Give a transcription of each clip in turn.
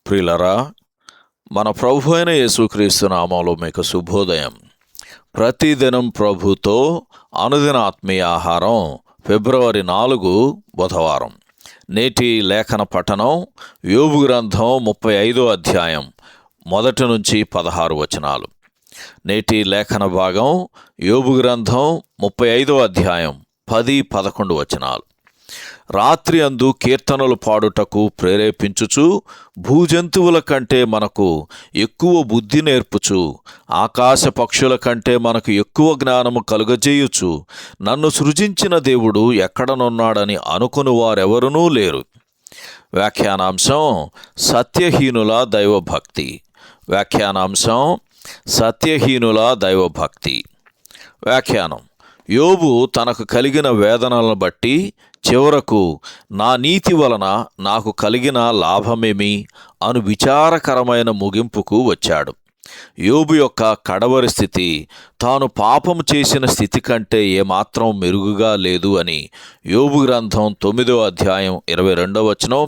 ప్రియులరా, మన ప్రభు అయిన యేసుక్రీస్తు నామములో మీకు శుభోదయం. ప్రతిదినం ప్రభుతో అనుదిన ఆత్మీయ ఆహారం. ఫిబ్రవరి 4 బుధవారం. నేటి లేఖన పఠనం యోబు గ్రంథం 35వ అధ్యాయం 1 నుంచి 16 వచనాలు. నేటి లేఖన భాగం యోబు గ్రంథం 35వ అధ్యాయం 10-11 వచనాలు. రాత్రి అందు కీర్తనలు పాడుటకు ప్రేరేపించుచు, భూజంతువుల కంటే మనకు ఎక్కువ బుద్ధి నేర్పుచు, ఆకాశ పక్షుల కంటే మనకు ఎక్కువ జ్ఞానము కలుగజేయుచు, నన్ను సృజించిన దేవుడు ఎక్కడనున్నాడని అనుకుని వారెవరునూ లేరు. వ్యాఖ్యానాంశం సత్యహీనుల దైవభక్తి. వ్యాఖ్యానాంశం సత్యహీనుల దైవభక్తి. వ్యాఖ్యానం: యోబు తనకు కలిగిన వేదనలను బట్టి చివరకు నా నీతి వలన నాకు కలిగిన లాభమేమి అను విచారకరమైన ముగింపుకు వచ్చాడు. యోబు యొక్క కడవరి స్థితి తాను పాపము చేసిన స్థితి కంటే ఏమాత్రం మెరుగుగా లేదు అని యోబు గ్రంథం 9వ అధ్యాయం 22వ వచనం,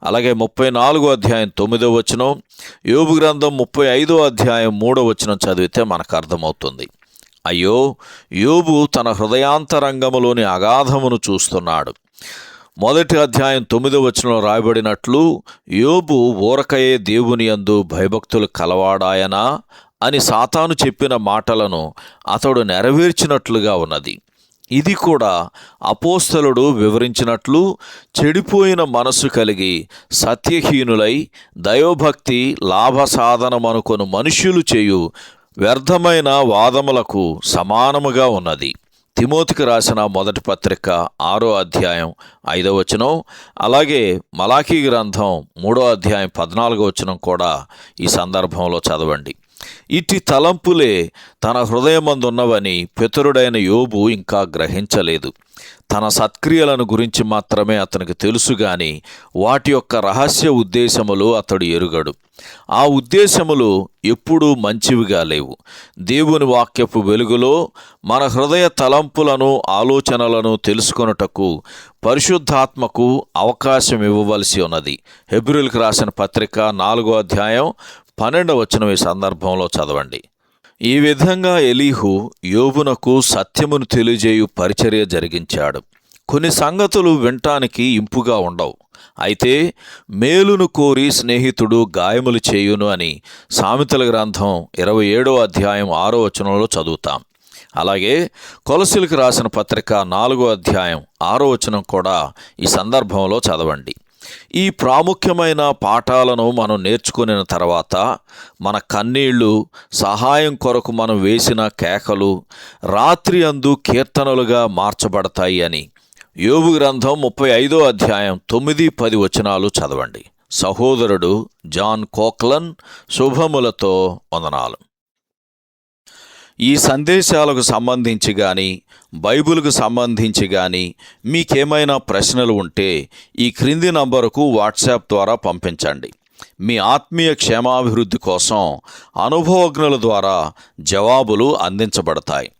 అలాగే 34వ అధ్యాయం 9వ వచనం, యోబు గ్రంథం 35వ అధ్యాయం 3వ వచనం చదివితే మనకు అర్థమవుతుంది. అయ్యో, యోబు తన హృదయాంతరంగములోని అగాధమును చూస్తున్నాడు. 1వ అధ్యాయం 9వ వచనంలో రాయబడినట్లు, యోబు ఊరకయే దేవుని యందు భయభక్తులు కలవాడాయనా అని సాతాను చెప్పిన మాటలను అతడు నెరవేర్చినట్లుగా ఉన్నది. ఇది కూడా అపోస్తలుడు వివరించినట్లు, చెడిపోయిన మనస్సు కలిగి సత్యహీనులై దైవభక్తి లాభసాధనమనుకొను మనుష్యులు చేయు వ్యర్థమైన వాదములకు సమానముగా ఉన్నది. తిమోతికి రాసిన మొదటి పత్రిక 6వ అధ్యాయం 5వ వచనం, అలాగే మలాకీ గ్రంథం 3వ అధ్యాయం 14వ వచనం కూడా ఈ సందర్భంలో చదవండి. ఇట్టి తలంపులే తన హృదయమందున్నవని పితరుడైన యోబు ఇంకా గ్రహించలేదు. తన సత్క్రియలను గురించి మాత్రమే అతనికి తెలుసు గాని వాటి యొక్క రహస్య ఉద్దేశములు అతడు ఎరుగడు. ఆ ఉద్దేశములు ఎప్పుడూ మంచివిగా లేవు. దేవుని వాక్యపు వెలుగులో మన హృదయ తలంపులను ఆలోచనలను తెలుసుకొనుటకు పరిశుద్ధాత్మకు అవకాశం ఇవ్వవలసి ఉన్నది. హెబ్రీయులకు రాసిన పత్రిక 4వ అధ్యాయం 12వ వచనం ఈ సందర్భంలో చదవండి. ఈ విధంగా ఎలీహు యోబునకు సత్యమును తెలియజేయు పరిచర్య జరిగించాడు. కొన్ని సంగతులు వినటానికి ఇంపుగా ఉండవు, అయితే మేలును కోరి స్నేహితుడు గాయములు చేయును అని సామెతల గ్రంథం 27వ అధ్యాయం 6వ వచనంలో చదువుతాం. అలాగే కొలసీలకు రాసిన పత్రిక 4వ అధ్యాయం 6వ వచనం కూడా ఈ సందర్భంలో చదవండి. ఈ ప్రాముఖ్యమైన పాఠాలను మనం నేర్చుకున్న తర్వాత మన కన్నీళ్లు, సహాయం కొరకు మనం వేసిన కేకలు రాత్రి అందు కీర్తనలుగా మార్చబడతాయి అని యోబు గ్రంథం 35వ అధ్యాయం 9-10 వచనాలు చదవండి. సహోదరుడు జాన్ కోక్లన్ శుభములతో వందనాలు. ఈ సందేశాలకు సంబంధించి కానీ బైబిల్కు సంబంధించి కానీ మీకేమైనా ప్రశ్నలు ఉంటే ఈ క్రింది నంబరుకు వాట్సాప్ ద్వారా పంపించండి. మీ ఆత్మీయ క్షేమాభివృద్ధి కోసం అనుభవజ్ఞుల ద్వారా జవాబులు అందించబడతాయి.